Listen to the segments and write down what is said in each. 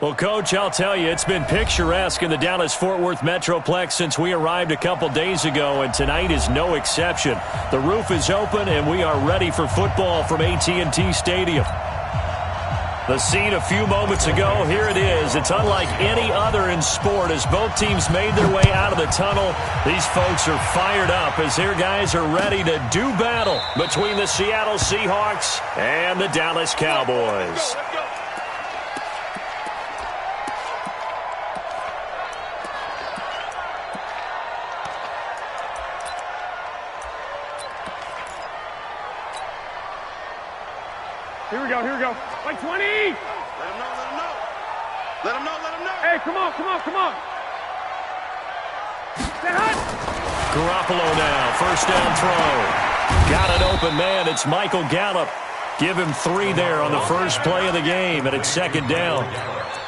Well, Coach, I'll tell you, it's been picturesque in the Dallas-Fort Worth Metroplex since we arrived a couple days ago, and tonight is no exception. The roof is open, and we are ready for football from AT&T Stadium. The scene a few moments ago, here it is. It's unlike any other in sport as both teams made their way out of the tunnel. These folks are fired up as their guys are ready to do battle between the Seattle Seahawks and the Dallas Cowboys. Here we go. Like 20! Let him know. Hey, come on. Stay hot! Garoppolo now, first down throw. Got an open man, it's Michael Gallup. Give him 3 there on the first play of the game, and it's second down.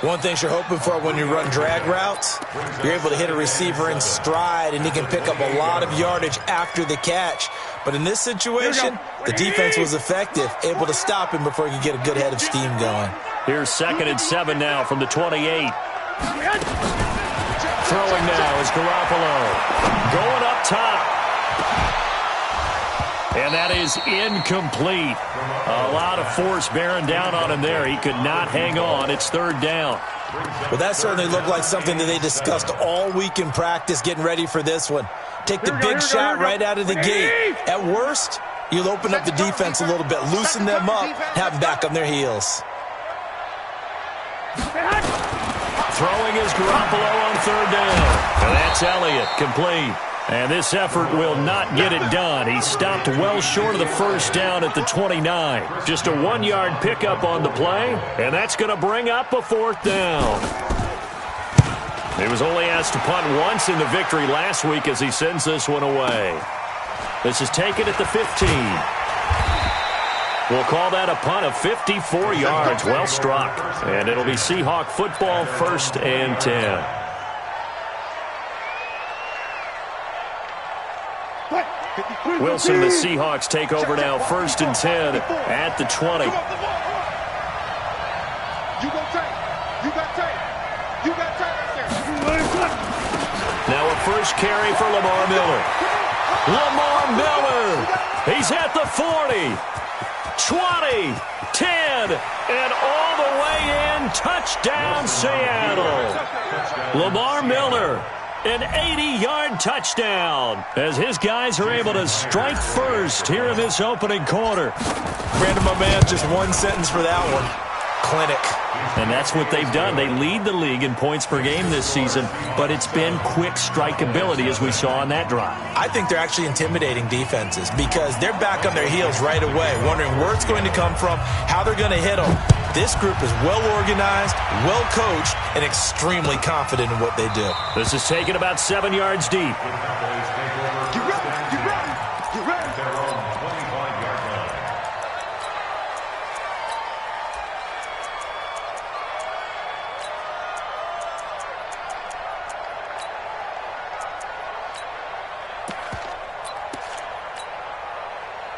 One thing you're hoping for when you run drag routes, you're able to hit a receiver in stride, and he can pick up a lot of yardage after the catch. But in this situation, the defense was effective, able to stop him before he could get a good head of steam going. Here's 2nd and 7 now from the 28. Throwing now is Garoppolo. Going up top. And that is incomplete. A lot of force bearing down on him there. He could not hang on. It's 3rd down. Well, that certainly looked like something that they discussed all week in practice getting ready for this one. Take the big shot right out of the gate. At worst, you'll open up the defense a little bit, loosen them up, have them back on their heels. Throwing is Garoppolo on 3rd down. And that's Elliott, complete. And this effort will not get it done. He stopped well short of the first down at the 29. Just a 1-yard pickup on the play, and that's going to bring up a 4th down. He was only asked to punt once in the victory last week as he sends this one away. This is taken at the 15. We'll call that a punt of 54 yards. Well struck. And it'll be Seahawk football, 1st and 10. Wilson, the Seahawks take over now, 1st and 10 at the 20. You got tape right there. Now a first carry for Lamar Miller. He's at the 40, 20, 10, and all the way in. Touchdown, Seattle. Lamar Miller. An 80-yard touchdown as his guys are able to strike first here in this opening quarter. Brandon, my man, just one sentence for that one. Clinic. And that's what they've done. They lead the league in points per game this season, but it's been quick strikeability as we saw on that drive. I think they're actually intimidating defenses because they're back on their heels right away, wondering where it's going to come from, how they're going to hit them. This group is well organized, well coached, and extremely confident in what they do. This is taken about 7 yards deep.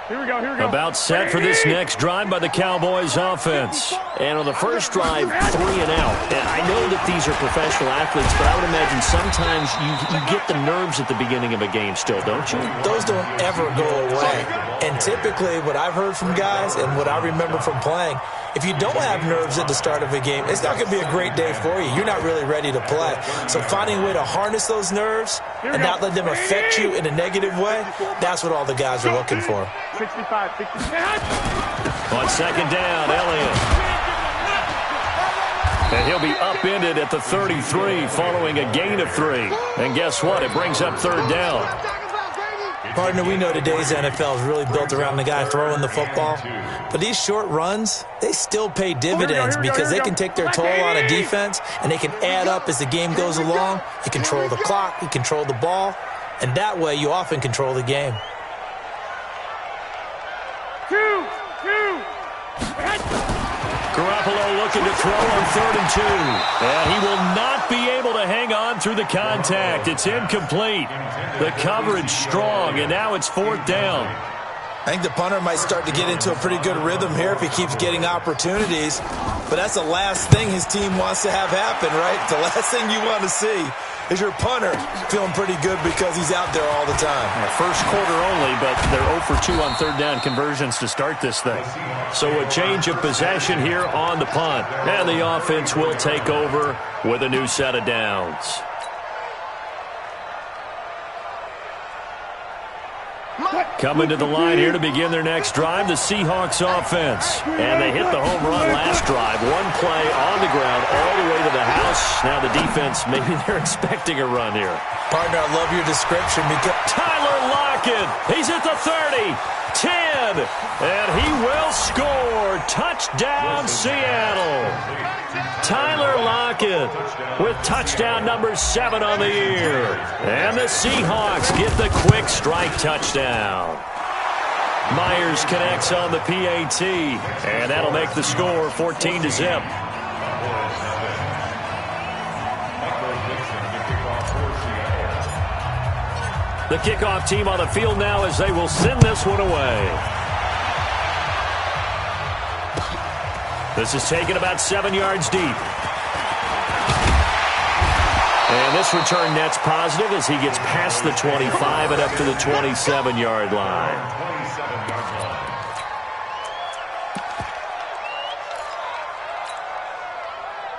Here we go. About set for this next drive by the Cowboys offense. And on the first drive, 3 and out. And I know that these are professional athletes, but I would imagine sometimes you get the nerves at the beginning of a game still, don't you? Those don't ever go away. And typically what I've heard from guys and what I remember from playing, if you don't have nerves at the start of a game, it's not going to be a great day for you. You're not really ready to play. So finding a way to harness those nerves and not let them affect you in a negative way, that's what all the guys are looking for. 65. On 2nd down, Elliott. And he'll be upended at the 33 following a gain of 3. And guess what? It brings up 3rd down. Partner, we know today's NFL is really built around the guy throwing the football. But these short runs, they still pay dividends because they can take their toll on a defense and they can add up as the game goes along. You control the clock, you control the ball, and that way you often control the game. Garoppolo looking to throw on 3rd and 2. And he will not be able to hang on through the contact. It's incomplete. The coverage strong, and now it's 4th down. I think the punter might start to get into a pretty good rhythm here if he keeps getting opportunities. But that's the last thing his team wants to have happen, right? The last thing you want to see is your punter feeling pretty good because he's out there all the time. First quarter only, but they're 0 for 2 on third down conversions to start this thing. So a change of possession here on the punt. And the offense will take over with a new set of downs. Coming to the line here to begin their next drive, the Seahawks offense. And they hit the home run last drive. One play on the ground all the way to the house. Now the defense, maybe they're expecting a run here. Partner, I love your description because Tyler Lockett, he's at the 30, 10, and he will score. Touchdown, Seattle. Tyler Lockett with touchdown number 7 on the year. And the Seahawks get the quick strike touchdown. Myers connects on the PAT, and that'll make the score 14-0. The kickoff team on the field now as they will send this one away. This is taken about 7 yards deep. And this return net's positive as he gets past the 25 and up to the 27-yard line.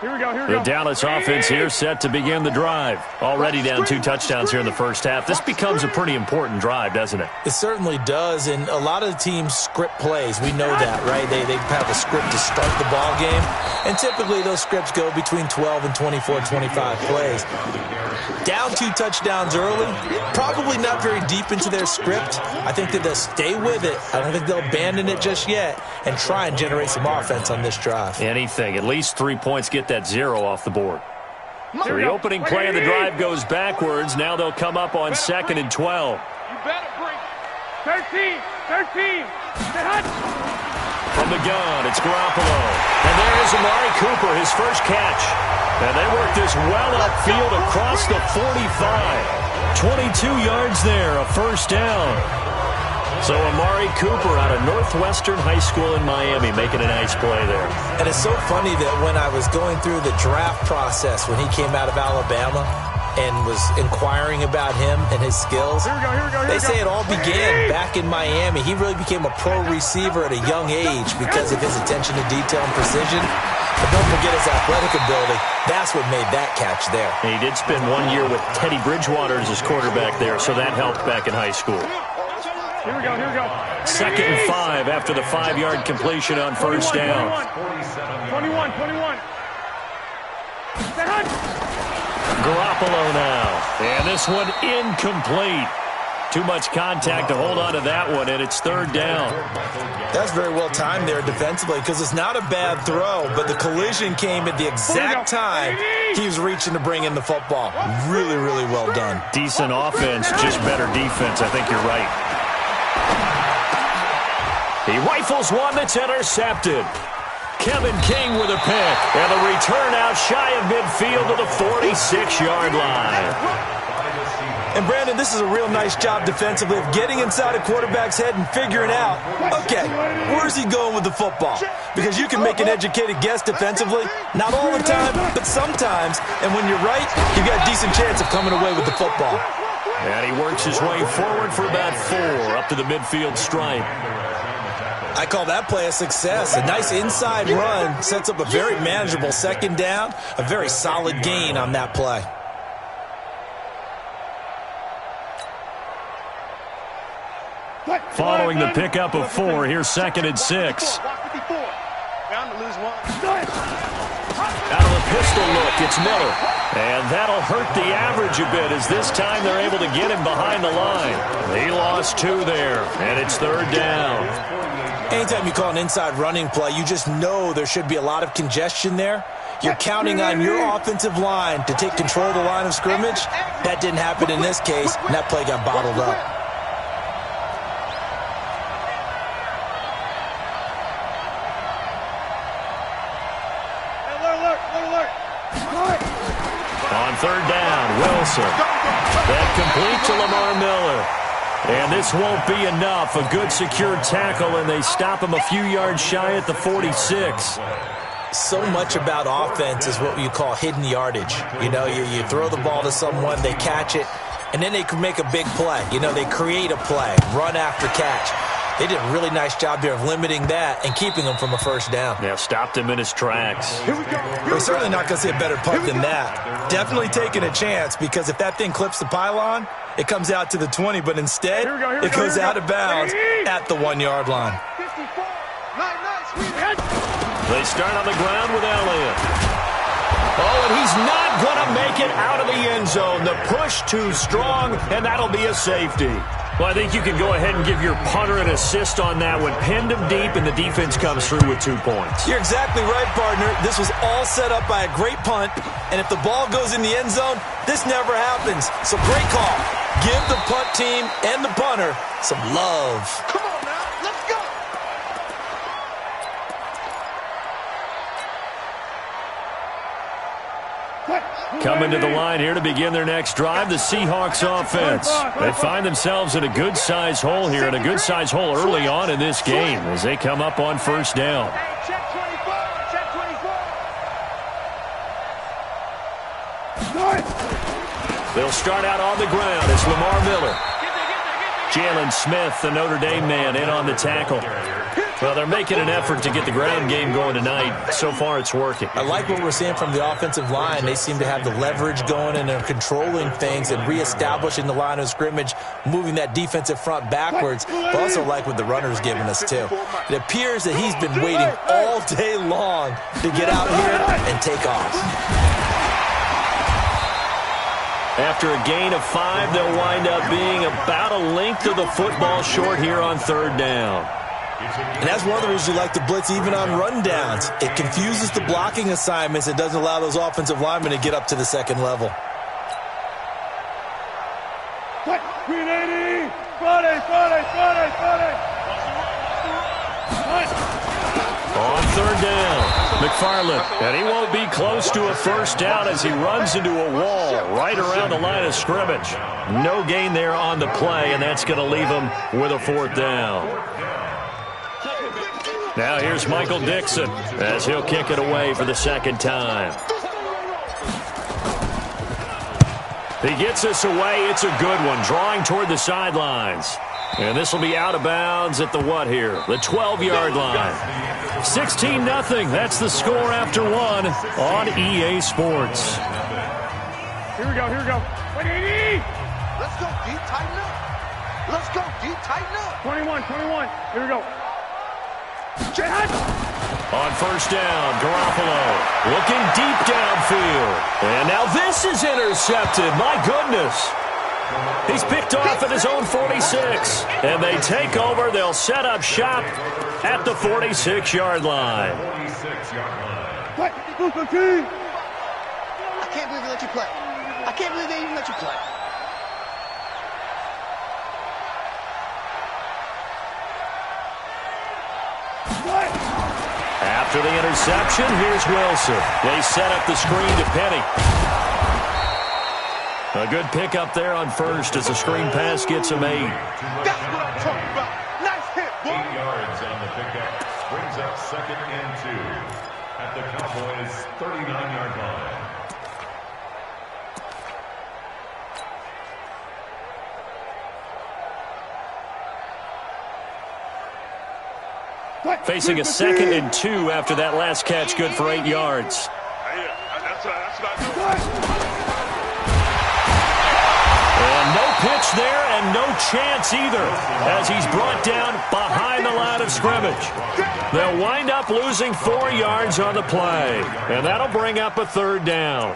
Here we go, here we go. The Dallas offense here set to begin the drive. Already down 2 touchdowns here in the first half. This becomes a pretty important drive, doesn't it? It certainly does, and a lot of the teams script plays. We know that, right? They have a script to start the ball game, and typically those scripts go between 12 and 24, 25 plays. Down 2 touchdowns early, probably not very deep into their script. I think that they'll stay with it. I don't think they'll abandon it just yet and try and generate some offense on this drive. Anything. At least 3 points get that 0 off the board. So the opening play of the drive goes backwards. Now they'll come up on 2nd and 12. You better bring 13. From the gun, it's Garoppolo. And there is Amari Cooper, his first catch. And they work this well upfield across the 45. 22 yards there, a first down. So Amari Cooper out of Northwestern High School in Miami making a nice play there. And it's so funny that when I was going through the draft process when he came out of Alabama and was inquiring about him and his skills, they say it all began back in Miami. He really became a pro receiver at a young age because of his attention to detail and precision. But don't forget his athletic ability. That's what made that catch there. And he did spend 1 year with Teddy Bridgewater as his quarterback there, so that helped back in high school. Here we go. 2nd and 5 after the 5-yard completion on first down. 21. Garoppolo now. And this one incomplete. Too much contact to hold on to that one, and it's 3rd down. That's very well timed there defensively because it's not a bad throw, but the collision came at the exact time he was reaching to bring in the football. Really, really well done. Decent offense, just better defense. I think you're right. He rifles one that's intercepted. Kevin King with a pick. And the return out shy of midfield to the 46-yard line. And, Brandon, this is a real nice job defensively of getting inside a quarterback's head and figuring out, okay, where's he going with the football? Because you can make an educated guess defensively, not all the time, but sometimes. And when you're right, you've got a decent chance of coming away with the football. And he works his way forward for about 4 up to the midfield stripe. I call that play a success. A nice inside run sets up a very manageable 2nd down, a very solid gain on that play. Following the pickup of 4, here's 2nd and 6. Out of the pistol look, it's Miller. And that'll hurt the average a bit as this time they're able to get him behind the line. He lost 2 there, and it's 3rd down. Anytime you call an inside running play, you just know there should be a lot of congestion there. You're counting on your offensive line to take control of the line of scrimmage. That didn't happen in this case, and that play got bottled up. On 3rd down, Wilson. That complete to Lamar Miller. And this won't be enough. A good secure tackle, and they stop him a few yards shy at the 46. So much about offense is what you call hidden yardage. You know, you throw the ball to someone, they catch it, and then they can make a big play. You know, they create a play, run after catch. They did a really nice job here of limiting that and keeping him from a first down. Yeah, stopped him in his tracks. We're certainly not going to see a better punt than that. Definitely taking a chance, because if that thing clips the pylon, it comes out to the 20, but instead it goes out of bounds at the 1-yard line. They start on the ground with Elliott. Oh, and he's not going to make it out of the end zone. The push too strong, and that'll be a safety. Well, I think you can go ahead and give your punter an assist on that one. Pinned him deep, and the defense comes through with 2 points. You're exactly right, partner. This was all set up by a great punt, and if the ball goes in the end zone, this never happens. So great call. Give the punt team and the punter some love. Come on now, let's go. Coming to the line here to begin their next drive, the Seahawks offense. They find themselves in a good-sized hole here, and a good-sized hole early on in this game as they come up on first down. Check 24, check 24. They'll start out on the ground. It's Lamar Miller. Jalen Smith, the Notre Dame man, in on the tackle. Well, they're making an effort to get the ground game going tonight. So far, it's working. I like what we're seeing from the offensive line. They seem to have the leverage going, and they're controlling things and reestablishing the line of scrimmage, moving that defensive front backwards. But also like what the runner's giving us, too. It appears that he's been waiting all day long to get out here and take off. After a gain of 5, they'll wind up being about a length of the football short here on third down. And that's one of the reasons you like to blitz even on rundowns. It confuses the blocking assignments. It doesn't allow those offensive linemen to get up to the second level. 380, 40. On third down, McFarland, and he won't be close to a first down as he runs into a wall right around the line of scrimmage. No gain there on the play, and that's going to leave him with a fourth down. Now here's Michael Dixon as he'll kick it away for the second time. He gets us away. It's a good one, drawing toward the sidelines. And this will be out of bounds at the what here? The 12-yard line. 16-0. That's the score after 1 on EA Sports. Here we go. 180. Let's go deep, tighten up. Let's go deep, tighten up. 21. Here we go. On first down, Garoppolo looking deep downfield. And now this is intercepted. My goodness. He's picked off at his own 46. And they take over. They'll set up shop at the 46-yard line. I can't believe they let you play. I can't believe they even let you play. After the interception, here's Wilson. They set up the screen to Penny. A good pickup there on first as the screen pass gets him 8. That's what I'm talking about. Nice hit, boy. 8 yards on the pickup. Brings up 2nd and 2 at the Cowboys' 39-yard line. Facing a 2nd and 2 after that last catch, good for 8 yards. And no pitch there and no chance either as he's brought down behind the line of scrimmage. They'll wind up losing 4 yards on the play, and that'll bring up a third down.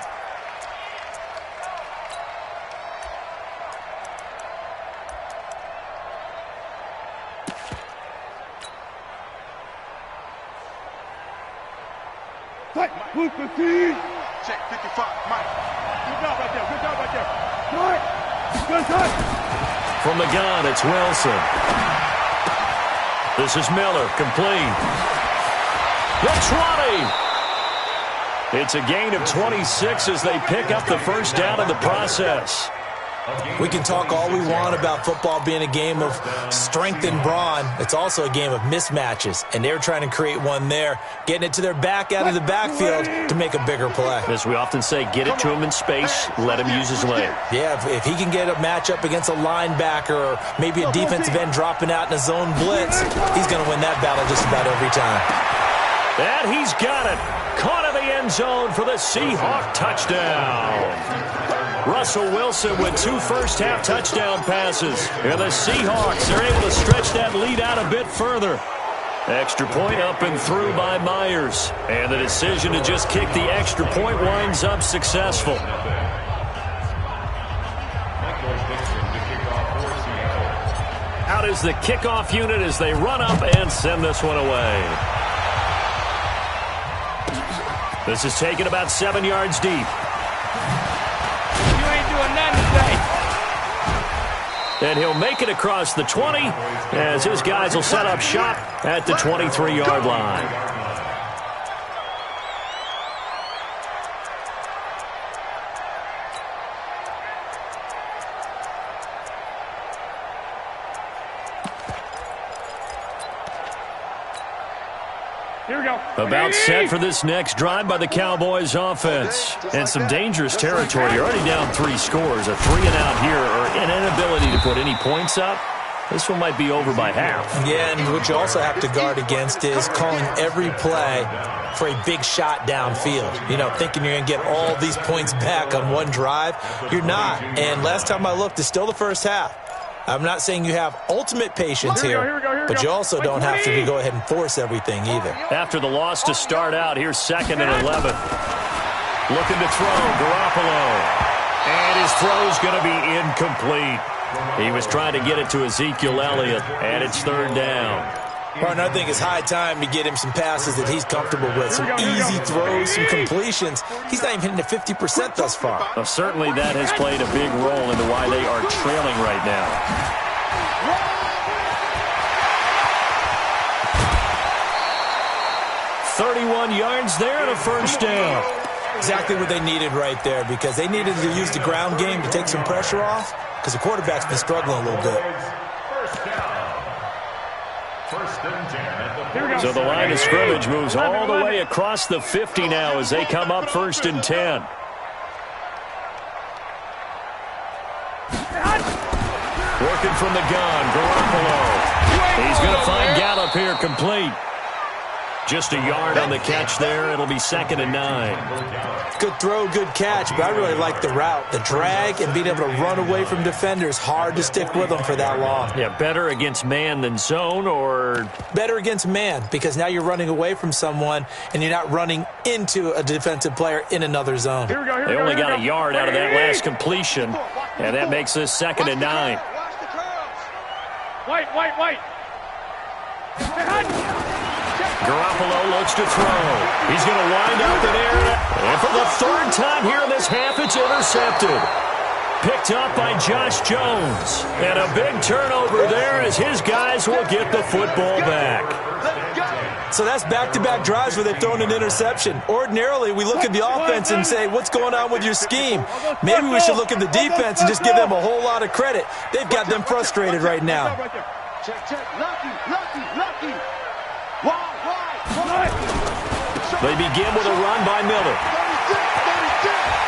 Check 55, Mike. Good job right there. Mike, good touch. From the gun, it's Wilson. This is Miller, complete. The 20. It's a gain of 26 as they pick up the first down in the process. We can talk all we want about football being a game of strength and brawn. It's also a game of mismatches, and they're trying to create one there, getting it to their back out of the backfield to make a bigger play. As we often say, get it to him in space, let him use his leg. Yeah, if he can get a matchup against a linebacker or maybe a defensive end dropping out in a zone blitz, he's going to win that battle just about every time. And he's got it. Caught in the end zone for the Seahawk touchdown. Russell Wilson with 2 first-half touchdown passes. And the Seahawks are able to stretch that lead out a bit further. Extra point up and through by Myers. And the decision to just kick the extra point winds up successful. Out is the kickoff unit as they run up and send this one away. This is taken about 7 yards deep. And he'll make it across the 20 as his guys will set up shop at the 23-yard line. Here we go. About set for this next drive by the Cowboys offense. And some dangerous territory. You're already down 3 scores. A 3-and-out here or an inability to put any points up. This one might be over by half. Yeah, and what you also have to guard against is calling every play for a big shot downfield. You know, thinking you're going to get all these points back on one drive. You're not. And last time I looked, it's still the first half. I'm not saying you have ultimate patience here, but you also don't have to go ahead and force everything either. After the loss to start out, here's 2nd and 11. Looking to throw, Garoppolo. And his throw's going to be incomplete. He was trying to get it to Ezekiel Elliott, and it's 3rd down. Partner, I think it's high time to get him some passes that he's comfortable with, some easy throws, some completions. He's not even hitting the 50% thus far. Well, certainly that has played a big role into why they are trailing right now. 31 yards there and a first down. Exactly what they needed right there, because they needed to use the ground game to take some pressure off, because the quarterback's been struggling a little bit. So the line of scrimmage moves all the way across the 50 now as they come up 1st and 10. Working from the gun, Garoppolo. He's going to find Gallup here complete. Just a yard on the catch there. It'll be 2nd and 9. Good throw, good catch, but I really like the route. The drag and being able to run away from defenders, hard to stick with them for that long. Yeah, better against man than zone, or? Better against man, because now you're running away from someone and you're not running into a defensive player in another zone. They only got a yard out of that last completion, and that makes this 2nd and 9. White. Garoppolo looks to throw. He's going to wind up in air. And for the 3rd time here in this half, it's intercepted. Picked up by Josh Jones. And a big turnover there as his guys will get the football back. So that's back-to-back drives where they've thrown an interception. Ordinarily, we look at the offense and say, what's going on with your scheme? Maybe we should look at the defense and just give them a whole lot of credit. They've got them frustrated right now. Lucky. They begin with a run by Miller.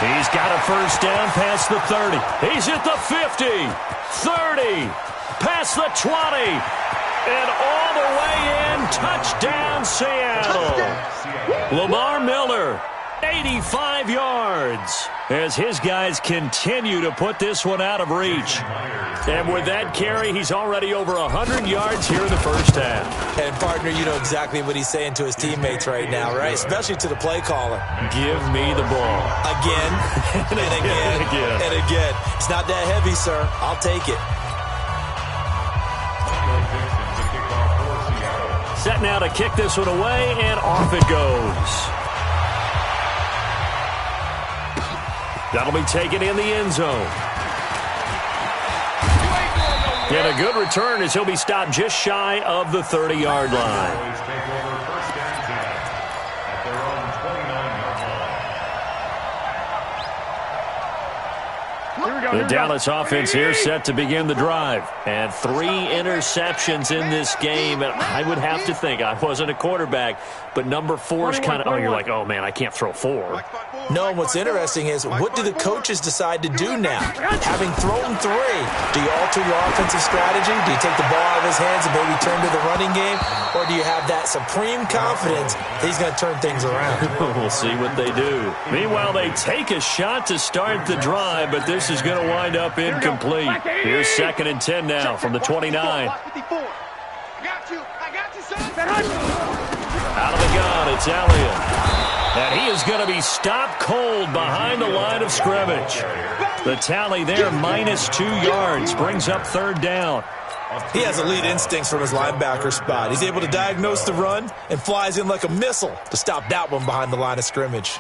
He's got a first down past the 30. He's at the 50, 30, past the 20, and all the way in. Touchdown, Seattle. Lamar Miller, 85 yards, as his guys continue to put this one out of reach. And with that carry, he's already over 100 yards here in the first half. And, partner, you know exactly what he's saying to his teammates right now, right? Especially to the play caller. Give me the ball. Again, and again, and again. It's not that heavy, sir. I'll take it. Set now to kick this one away, and off it goes. That'll be taken in the end zone. And a good return as he'll be stopped just shy of the 30-yard line. The Dallas offense here set to begin the drive. And 3 interceptions in this game. And I would have to think, I wasn't a quarterback, but number 4 is kind of, oh, you're like, oh, man, I can't throw 4. No, what's interesting is, what do the coaches decide to do now? Having thrown 3, do you alter your offensive strategy? Do you take the ball out of his hands and maybe turn to the running game? Or do you have that supreme confidence that he's going to turn things around? We'll see what they do. Meanwhile, they take a shot to start the drive, but this is going to wind up incomplete. Here's 2nd and 10 now from the 29. Out of the gun, it's Elliott. And he is going to be stopped cold behind the line of scrimmage. The tally there, -2 yards, brings up 3rd down. He has elite instincts from his linebacker spot. He's able to diagnose the run and flies in like a missile to stop that one behind the line of scrimmage.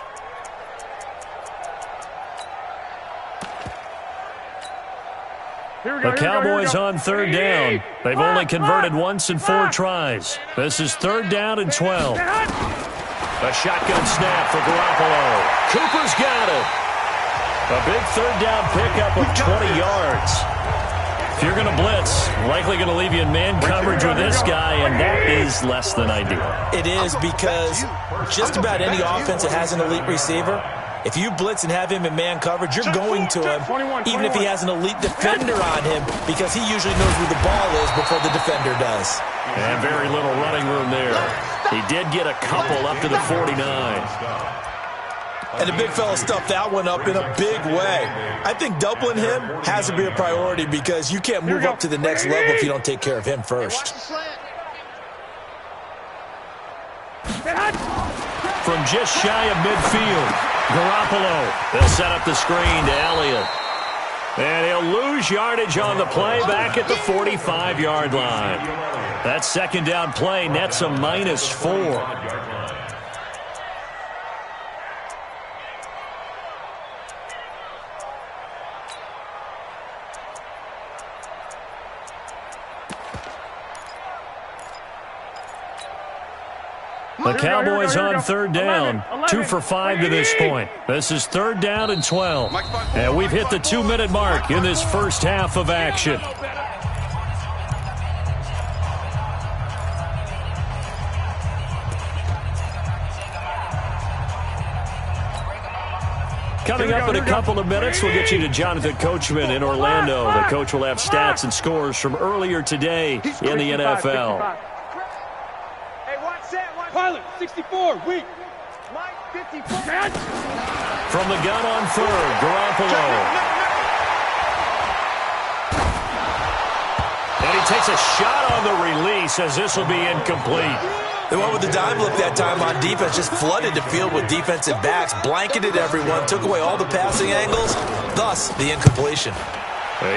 The Cowboys on 3rd down. They've only converted once in 4 tries. This is 3rd down and 12. A shotgun snap for Garoppolo. Cooper's got it. A big 3rd down pickup of 20 yards. If you're going to blitz, likely going to leave you in man coverage with this guy, and that is less than ideal. It is, because just about any offense that has an elite receiver, if you blitz and have him in man coverage, you're going to him, even if he has an elite defender on him, because he usually knows where the ball is before the defender does. And very little running room there. He did get a couple up to the 49. And the big fella stuffed that one up in a big way. I think doubling him has to be a priority, because you can't move up to the next level if you don't take care of him first. From just shy of midfield, Garoppolo. They'll set up the screen to Elliott. And he'll lose yardage on the play back at the 45-yard line. That 2nd down play nets a -4. The Cowboys on 3rd down, 2 for 5 to this point. This is 3rd down and 12. And we've hit the 2-minute mark in this first half of action. Coming up in a couple of minutes, we'll get you to Jonathan Coachman in Orlando. The coach will have stats and scores from earlier today in the NFL. Pilot, 64, weak. Mike, 54. From the gun on 3rd, Garoppolo. And he takes a shot on the release, as this will be incomplete. They went with the dime look that time on defense, just flooded the field with defensive backs, blanketed everyone, took away all the passing angles, thus the incompletion.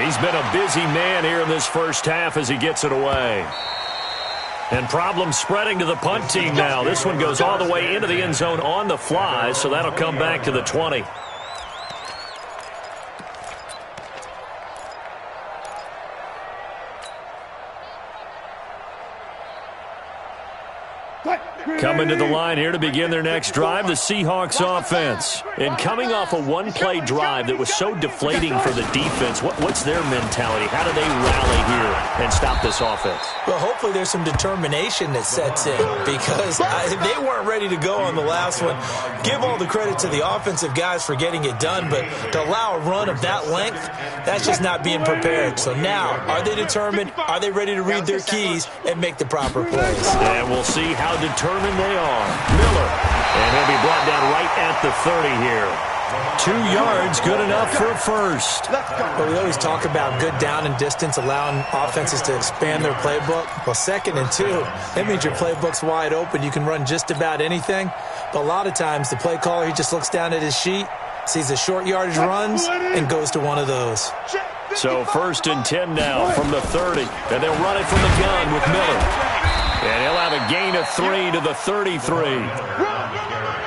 He's been a busy man here in this first half as he gets it away. And problems spreading to the punt team now. This one goes all the way into the end zone on the fly, so that'll come back to the 20. Coming to the line here to begin their next drive, the Seahawks offense. And coming off a one-play drive that was so deflating for the defense, what's their mentality? How do they rally here and stop this offense? Well, hopefully there's some determination that sets in, because they weren't ready to go on the last one. Give all the credit to the offensive guys for getting it done, but to allow a run of that length, that's just not being prepared. So now, are they determined? Are they ready to read their keys and make the proper plays? And we'll see how determined they are. Miller, and he'll be brought down right at the 30 here. 2 yards, good enough for a first. Well, we always talk about good down and distance, allowing offenses to expand their playbook. Well, 2nd and 2, that means your playbook's wide open. You can run just about anything. But a lot of times, the play caller, he just looks down at his sheet, sees the short yardage runs, and goes to one of those. So 1st and 10 now from the 30. And they'll run it from the gun with Miller. And he'll have a gain of 3 to the 33.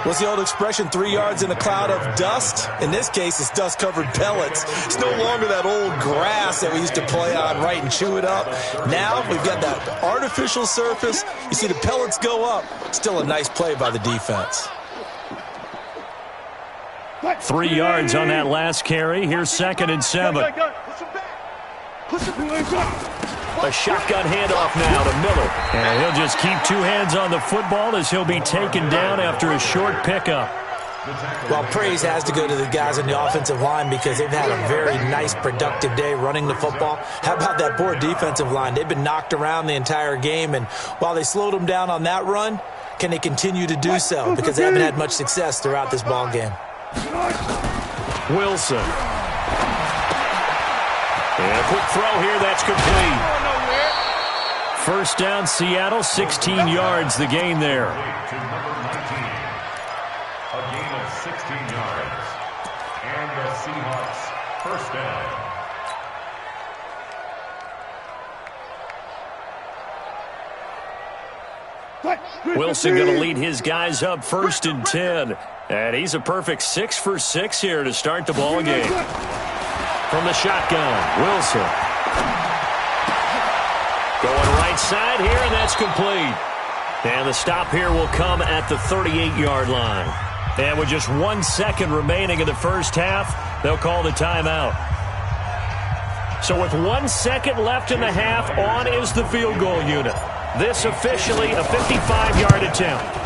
What's the old expression, 3 yards in a cloud of dust? In this case, it's dust-covered pellets. It's no longer that old grass that we used to play on, right, and chew it up. Now we've got that artificial surface. You see the pellets go up. Still a nice play by the defense. 3 yards on that last carry. Here's 2nd and 7. A shotgun handoff now to Miller. And he'll just keep 2 hands on the football as he'll be taken down after a short pickup. Well, praise has to go to the guys on the offensive line because they've had a very nice, productive day running the football. How about that poor defensive line? They've been knocked around the entire game, and while they slowed them down on that run, can they continue to do so? Because they haven't had much success throughout this ball game. Wilson. And a quick throw here, that's complete. First down, Seattle, 16 yards, the gain there. A gain of 16 yards. And the Seahawks first down. Wilson going to lead his guys up 1st and 10. And he's a perfect 6 for 6 here to start the ball game. From the shotgun, Wilson. Going right side here, and that's complete. And the stop here will come at the 38-yard line. And with just 1 second remaining in the first half, they'll call the timeout. So with 1 second left in the half, on is the field goal unit. This officially a 55-yard attempt.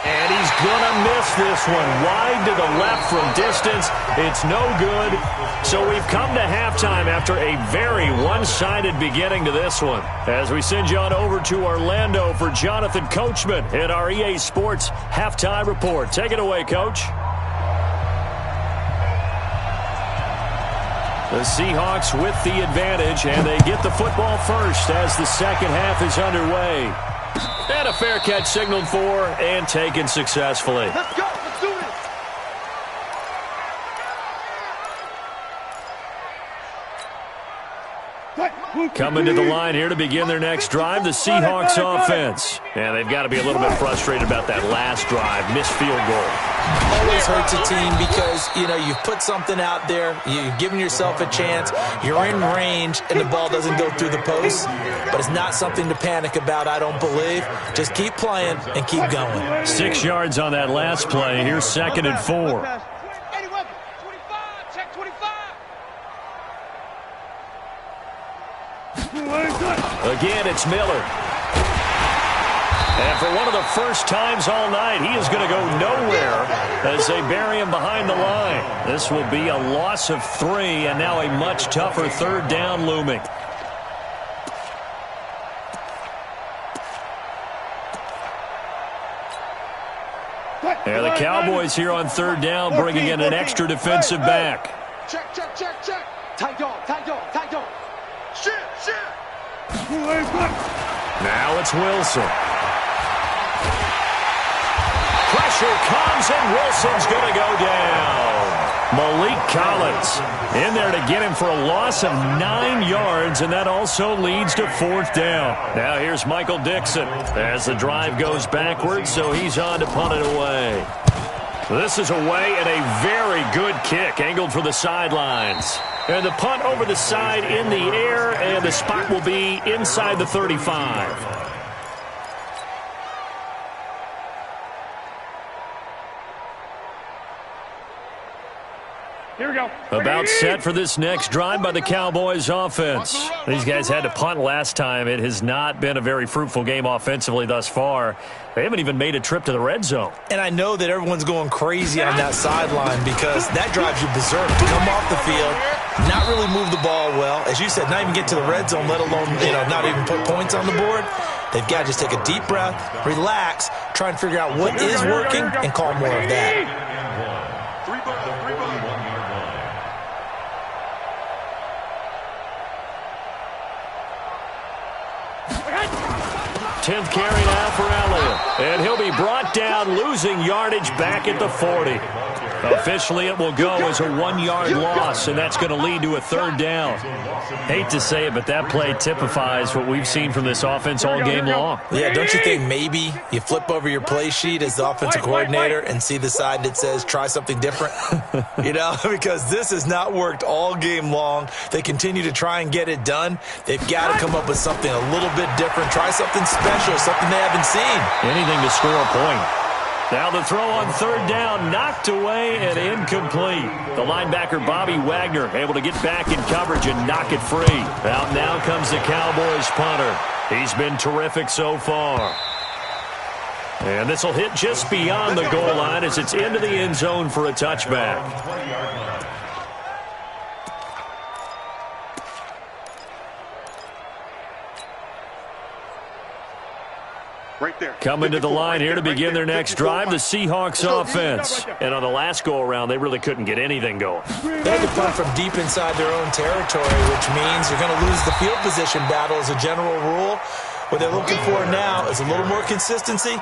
And he's going to miss this one. Wide to the left from distance. It's no good. So we've come to halftime after a very one-sided beginning to this one. As we send you on over to Orlando for Jonathan Coachman in our EA Sports Halftime Report. Take it away, Coach. The Seahawks with the advantage, and they get the football first as the second half is underway. And a fair catch signaled for and taken successfully. Let's go. Let's do this. Coming to the line here to begin their next drive, the Seahawks offense. And they've got to be a little bit frustrated about that last drive, missed field goal. Always hurts a team because, you've put something out there, you've given yourself a chance, you're in range, and the ball doesn't go through the post. But it's not something to panic about, I don't believe. Just keep playing and keep going. 6 yards on that last play. Here's 2nd and 4. Again, it's Miller. And for one of the first times all night, he is going to go nowhere as they bury him behind the line. This will be a loss of 3, and now a much tougher 3rd down looming. And the Cowboys here on 3rd down, bringing in an extra defensive back. Check, check, check, check. Tight dog, tight dog, tight dog. Shit, shit. Now it's Wilson. Pressure comes, and Wilson's going to go down. Malik Collins in there to get him for a loss of 9 yards, and that also leads to 4th down. Now here's Michael Dixon as the drive goes backwards, so he's on to punt it away. This is away, and a very good kick angled for the sidelines. And the punt over the side in the air, and the spot will be inside the 35. Here we go. About set for this next drive by the Cowboys offense. These guys had to punt last time. It has not been a very fruitful game offensively thus far. They haven't even made a trip to the red zone. And I know that everyone's going crazy on that sideline because that drives you berserk to come off the field, not really move the ball well. As you said, not even get to the red zone, let alone, not even put points on the board. They've got to just take a deep breath, relax, try and figure out what is working, and call more of that. 10th carry now for Elliott. And he'll be brought down, losing yardage back at the 40. Officially, it will go as a 1-yard loss, and that's going to lead to a 3rd down. Hate to say it, but that play typifies what we've seen from this offense all game long. Yeah, don't you think maybe you flip over your play sheet as the offensive coordinator and see the side that says try something different? Because this has not worked all game long. They continue to try and get it done. They've got to come up with something a little bit different. Try something special, something they haven't seen. Anything to score a point. Now the throw on third down, knocked away and incomplete. The linebacker, Bobby Wagner, able to get back in coverage and knock it free. Out now comes the Cowboys punter. He's been terrific so far. And this will hit just beyond the goal line as it's into the end zone for a touchback. Right there. Coming to the line here to begin their next drive, the Seahawks offense. And on the last go-around, they really couldn't get anything going. They had to punt from deep inside their own territory, which means you're going to lose the field position battle as a general rule. What they're looking for now is a little more consistency,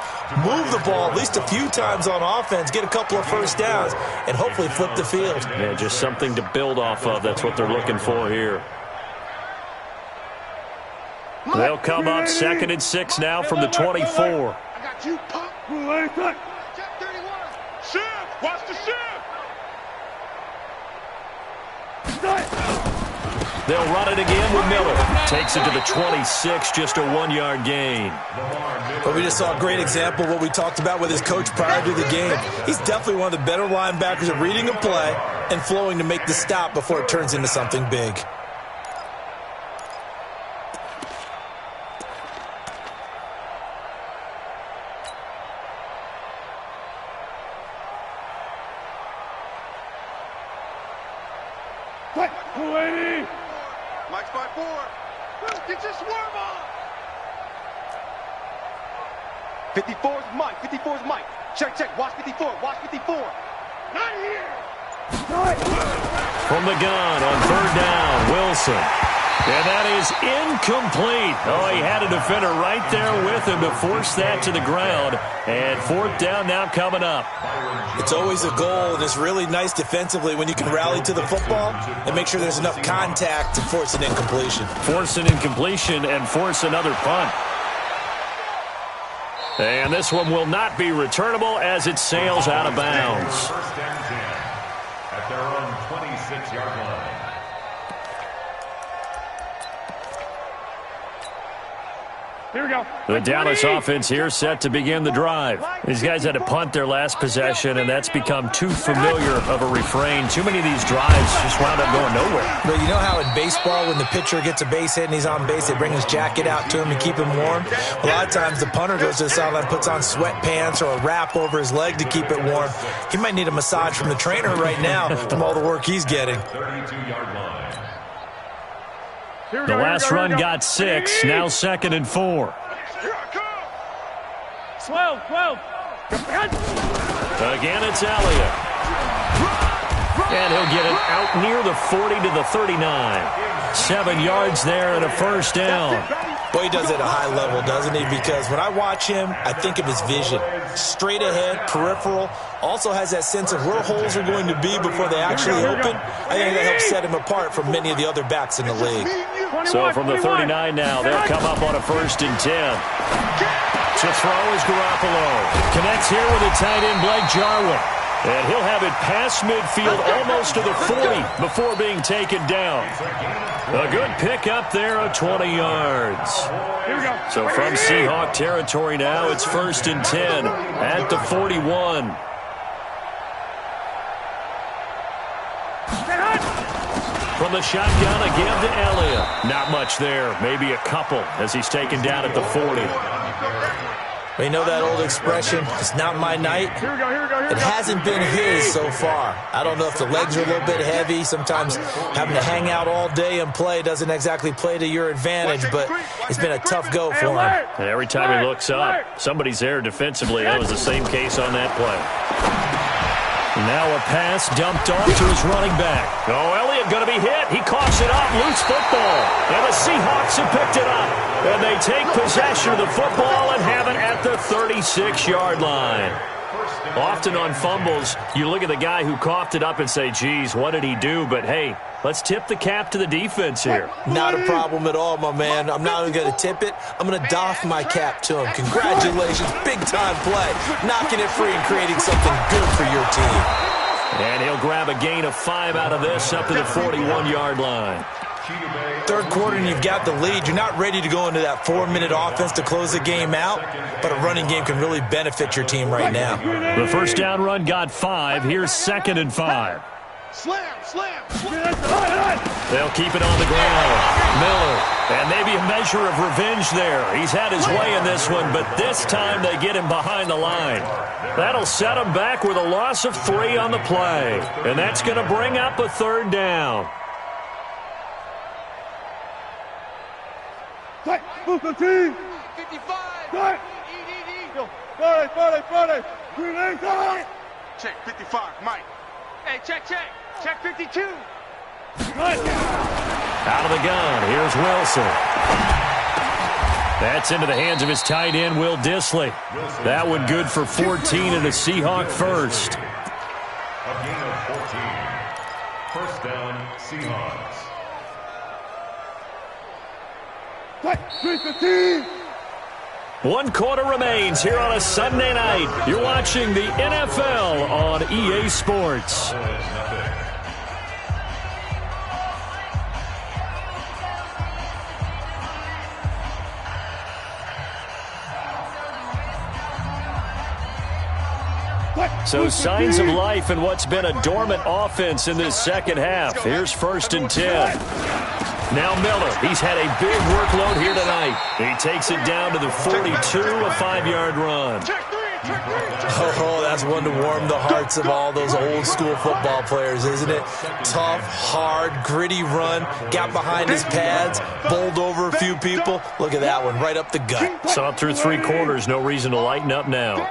move the ball at least a few times on offense, get a couple of first downs, and hopefully flip the field. Yeah, just something to build off of. That's what they're looking for here. They'll come up 2nd and 6 now from the 24. I got you, pop. Check 31. Shift. Watch the shift. They'll run it again with Miller. Takes it to the 26, just a 1-yard gain. But we just saw a great example of what we talked about with his coach prior to the game. He's definitely one of the better linebackers at reading a play and flowing to make the stop before it turns into something big. Mike's by 4. Get your swerve on. 54's Mike. 54's Mike. Check, check. Watch 54. Watch 54. Not here. From the gun on third down, Wilson. And that is incomplete. Oh, he had a defender right there with him to force that to the ground. And 4th down now coming up. It's always a goal, and it's really nice defensively when you can rally to the football and make sure there's enough contact to force an incompletion. Force an incompletion and force another punt. And this one will not be returnable as it sails out of bounds. First and 10 at their own 26-yard line. Here we go. The Dallas offense here set to begin the drive. These guys had to punt their last possession, and that's become too familiar of a refrain. Too many of these drives just wound up going nowhere. But you know how in baseball, when the pitcher gets a base hit and he's on base, they bring his jacket out to him to keep him warm? A lot of times the punter goes to the sideline, puts on sweatpants or a wrap over his leg to keep it warm. He might need a massage from the trainer right now from all the work he's getting. 32-yard line. The last run got 6, now 2nd and 4. 12. Again, it's Elliott. And he'll get it out near the 40 to the 39. 7 yards there and a first down. Boy, he does it at a high level, doesn't he? Because when I watch him, I think of his vision. Straight ahead, peripheral. Also has that sense of where holes are going to be before they actually open. I think that helps set him apart from many of the other backs in the league. So from the 39 now, they'll come up on a 1st and 10. To throw is Garoppolo. Connects here with a tight end, Blake Jarwin. And he'll have it past midfield almost to the 40 before being taken down. A good pick up there of 20 yards. So from Seahawk territory now, it's 1st and 10 at the 41. From the shotgun again to Elliott. Not much there. Maybe a couple as he's taken down at the 40. You know that old expression, it's not my night? It hasn't been his so far. I don't know if the legs are a little bit heavy. Sometimes having to hang out all day and play doesn't exactly play to your advantage, but it's been a tough go for him. And every time he looks up, somebody's there defensively. That was the same case on that play. Now a pass dumped off to his running back. Oh, Elliott going to be hit. He coughs it up. Loose football. And the Seahawks have picked it up. And they take possession of the football and have it at the 36-yard line. Often on fumbles, you look at the guy who coughed it up and say, geez, what did he do? But, hey, let's tip the cap to the defense here. Not a problem at all, my man. I'm not even going to tip it. I'm going to doff my cap to him. Congratulations. Big-time play. Knocking it free and creating something good for your team. And he'll grab a gain of 5 out of this up to the 41-yard line. Third quarter and you've got the lead. You're not ready to go into that 4-minute offense to close the game out, but a running game can really benefit your team right now. The first down run got 5. Here's 2nd and 5. Slam, slam. They'll keep it on the ground. Miller, and maybe a measure of revenge there. He's had his way in this one, but this time they get him behind the line. That'll set him back with a loss of 3 on the play, and that's going to bring up a 3rd down. Move the team. 55. Check 55, Mike. Hey, check. Check 52. Out of the gun, here's Wilson. That's into the hands of his tight end, Will Dissly. That one good for 14 and a Seahawk first. A gain of 14. First down, Seahawks. 1 quarter remains here on a Sunday night. You're watching the NFL on EA Sports. So signs of life in what's been a dormant offense in this second half. Here's 1st and 10. Now Miller, he's had a big workload here tonight. He takes it down to the 42, a 5-yard run. Oh, that's one to warm the hearts of all those old school football players, isn't it? Tough, hard, gritty run, got behind his pads, bowled over a few people. Look at that one, right up the gut. Saw it through 3 quarters, no reason to lighten up now.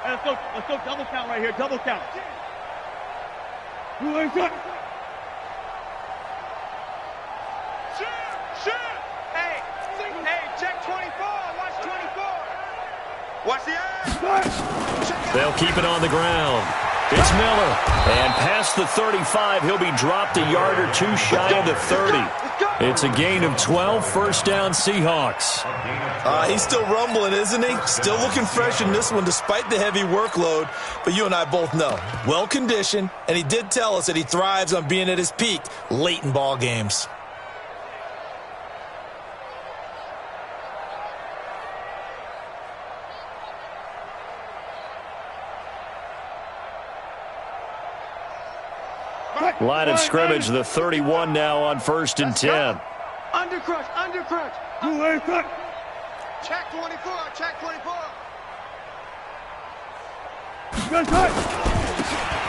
Let's go double count right here, double count. Hey, check 24. Watch 24. Watch the eye. They'll keep it on the ground. It's Miller. And past the 35, he'll be dropped a yard or 2 shy of the 30. It's a gain of 12, first down Seahawks. He's still rumbling, isn't he? Still looking fresh in this one despite the heavy workload. But you and I both know, well-conditioned, and he did tell us that he thrives on being at his peak late in ball games. Line of scrimmage, the 31 now on 1st and 10. Undercrush. Check 24, check 24.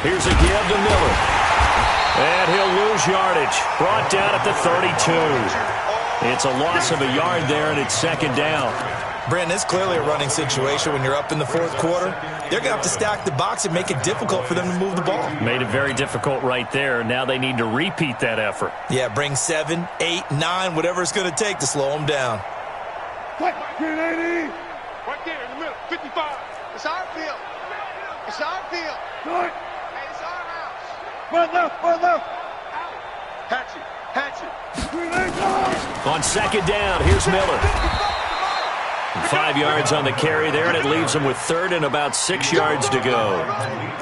Here's a give to Miller. And he'll lose yardage. Brought down at the 32. It's a loss of a yard there, and it's 2nd down. Brandon, it's clearly a running situation when you're up in the 4th quarter. They're going to have to stack the box and make it difficult for them to move the ball. Made it very difficult right there. Now they need to repeat that effort. Yeah, bring 7, 8, 9, whatever it's going to take to slow them down. Right there in the middle, 55. It's our field. It's our field. Hey, it's our house. Right left. Hatchet. On 2nd down, here's Miller. 5 yards on the carry there, and it leaves them with 3rd and about 6 yards to go.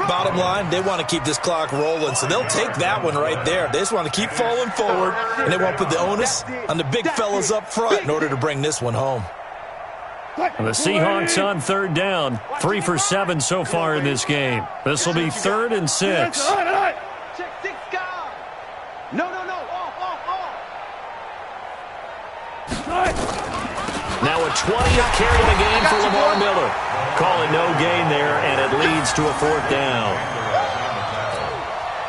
Bottom line, they want to keep this clock rolling, so they'll take that one right there. They just want to keep falling forward, and they want to put the onus on the big fellas up front in order to bring this one home. And the Seahawks on 3rd down, 3 for 7 so far in this game. This will be 3rd and 6. Check 6 guard. No. Off. Now a 20th carry of the game for Lamar Miller. Call it no gain there, and it leads to a 4th down.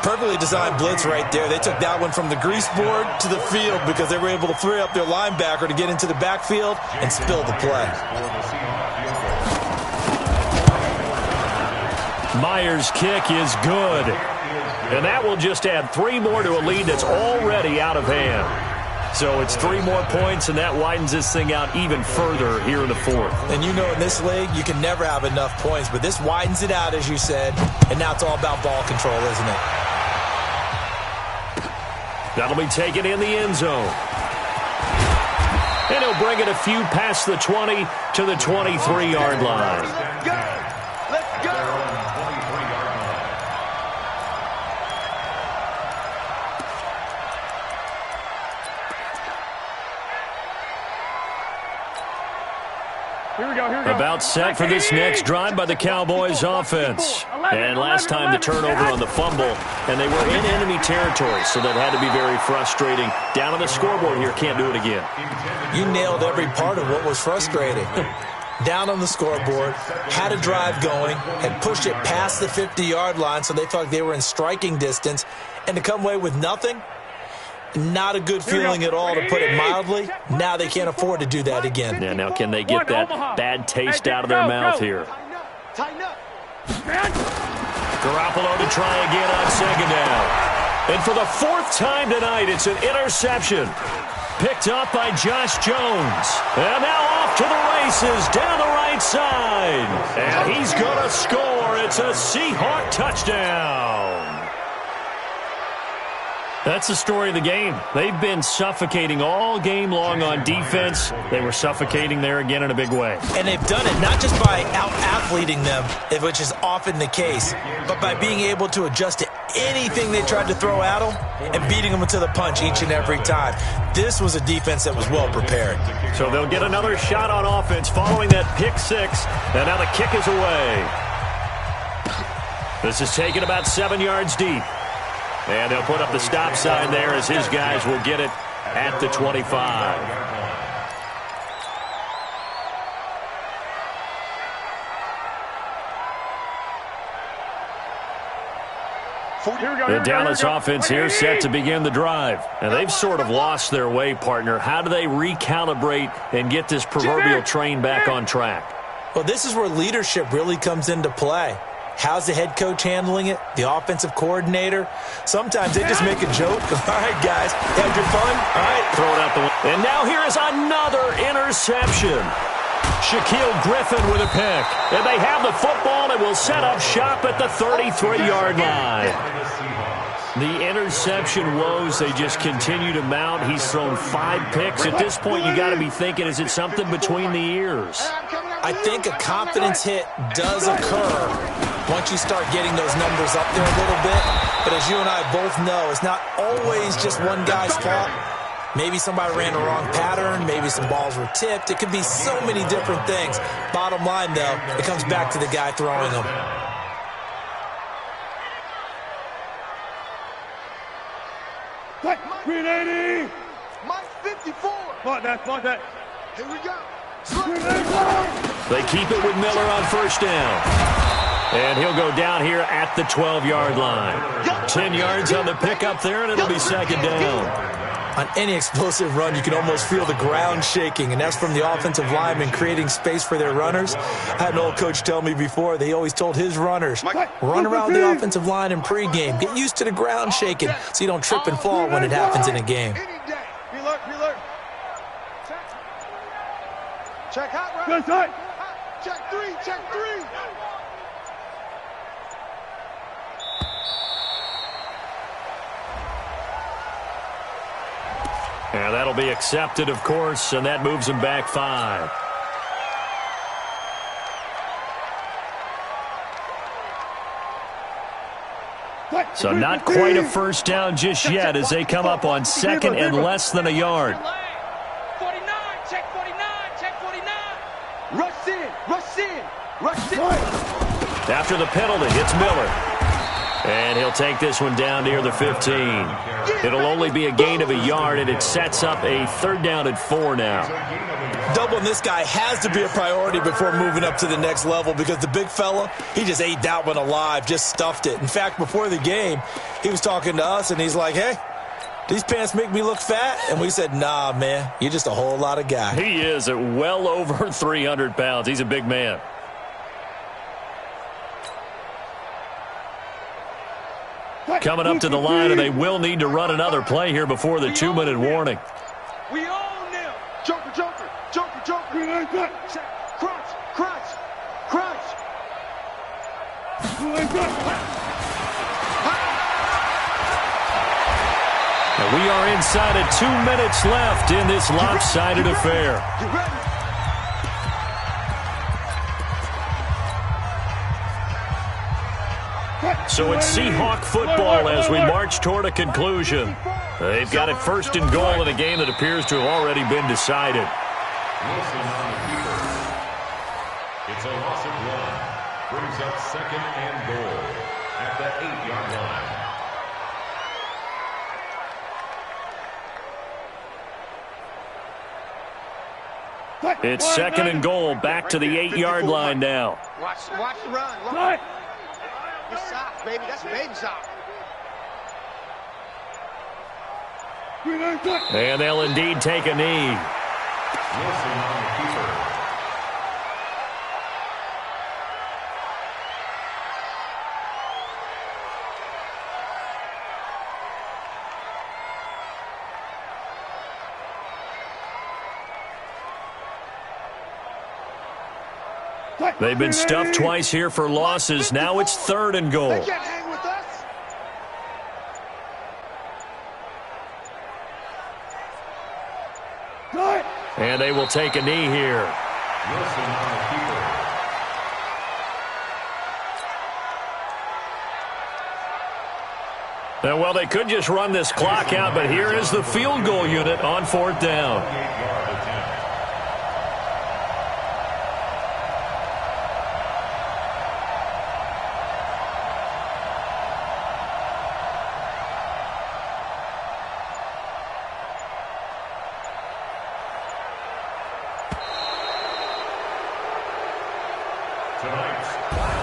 Perfectly designed blitz right there. They took that one from the grease board to the field because they were able to free up their linebacker to get into the backfield and spill the play. Myers' kick is good. And that will just add 3 more to a lead that's already out of hand. So it's 3 more points, and that widens this thing out even further here in the 4th. And you know in this league, you can never have enough points, but this widens it out, as you said, and now it's all about ball control, isn't it? That'll be taken in the end zone. And he'll bring it a few past the 20 to the 23-yard line. Let's go. About set for this next drive by the Cowboys offense. And last time the turnover on the fumble, and they were in enemy territory, so that had to be very frustrating. Down on the scoreboard here, can't do it again. You nailed every part of what was frustrating. Down on the scoreboard, had a drive going, had pushed it past the 50-yard line, so they felt like they were in striking distance, and to come away with nothing, not a good feeling at all, to put it mildly. Now they can't afford to do that again. Yeah, now can they get that bad taste out of their mouth here? Tighten up. Garoppolo to try again on second down. And for the fourth time tonight, it's an interception. Picked up by Josh Jones. And now off to the races down the right side. And he's going to score. It's a Seahawk touchdown. That's the story of the game. They've been suffocating all game long on defense. They were suffocating there again in a big way. And they've done it not just by out-athleting them, which is often the case, but by being able to adjust to anything they tried to throw at them and beating them to the punch each and every time. This was a defense that was well prepared. So they'll get another shot on offense following that pick six. And now the kick is away. This is taken about 7 yards deep. And they'll put up the stop sign there as his guys will get it at the 25. The Dallas offense here set to begin the drive. And they've sort of lost their way, partner. How do they recalibrate and get this proverbial train back on track? Well, this is where leadership really comes into play. How's the head coach handling it? The offensive coordinator? Sometimes they just make a joke. All right, guys, had your fun? All right, throw it out the window. And now here is another interception. Shaquille Griffin with a pick. And they have the football and will set up shop at the 33-yard line. The interception woes, they just continue to mount. He's thrown 5 picks. At this point, you got to be thinking, is it something between the ears? I think a confidence hit does occur once you start getting those numbers up there a little bit. But as you and I both know, it's not always just one guy's fault. Maybe somebody ran the wrong pattern. Maybe some balls were tipped. It could be so many different things. Bottom line, though, it comes back to the guy throwing them. Green 80. Mike 54. Mark that. Here we go. They keep it with Miller on first down. And he'll go down here at the 12-yard line. 10 yards on the pickup there, and it'll be second down. On any explosive run, you can almost feel the ground shaking, and that's from the offensive linemen creating space for their runners. I had an old coach tell me before, they always told his runners, run around the offensive line in pregame. Get used to the ground shaking so you don't trip and fall when it happens in a game. Reload. Check hot, right? Check three. And that'll be accepted, of course, and that moves him back 5. So not quite a first down just yet as they come up on second and less than a yard. 49, check 49. Rush in. After the penalty, it's Miller. And he'll take this one down near the 15. It'll only be a gain of a yard, and it sets up a 3rd down and 4 now. Doubling this guy has to be a priority before moving up to the next level because the big fella, he just ate that one alive, just stuffed it. In fact, before the game, he was talking to us, and he's like, hey, these pants make me look fat? And we said, nah, man, you're just a whole lot of guy. He is at well over 300 pounds. He's a big man. Coming up to the line, and they will need to run another play here before the 2-minute warning. We own them. Joker. Crunch. Now we are inside of 2 minutes left in this lopsided affair. You ready? So it's Seahawk football as we march toward a conclusion. They've got it 1st and goal in a game that appears to have already been decided. It's a loss of 1. Brings up second and goal at the 8-yard line. It's second and goal, back to the 8-yard line now. Watch the run. Look. Good socks, baby. That's baby socks. And they'll indeed take a knee. Wilson on the keeper. They've been stuffed twice here for losses. Now it's third and goal. They can't hang with us. And they will take a knee here. Wilson on the keeper. Now, well, they could just run this clock out, but here is the field goal unit on fourth down. 8-yard attempt.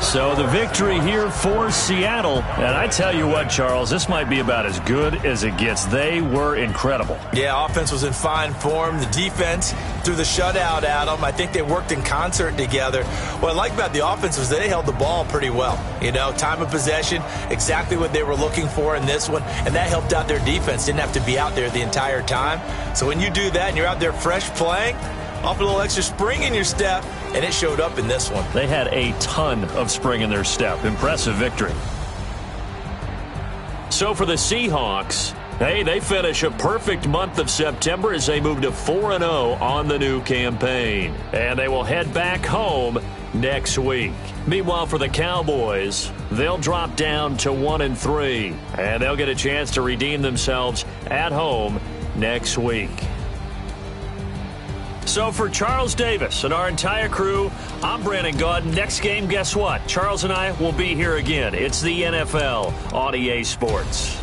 So the victory here for Seattle. And I tell you what, Charles, this might be about as good as it gets. They were incredible. Yeah, offense was in fine form. The defense threw the shutout at them. I think they worked in concert together. What I like about the offense was they held the ball pretty well. You know, time of possession, exactly what they were looking for in this one. And that helped out their defense. Didn't have to be out there the entire time. So when you do that and you're out there fresh playing, off a little extra spring in your step, and it showed up in this one. They had a ton of spring in their step. Impressive victory. So for the Seahawks, hey, they finish a perfect month of September as they move to 4-0 on the new campaign. And they will head back home next week. Meanwhile, for the Cowboys, they'll drop down to 1-3. And they'll get a chance to redeem themselves at home next week. So for Charles Davis and our entire crew, I'm Brandon Gaudin. Next game, guess what? Charles and I will be here again. It's the NFL on EA Sports.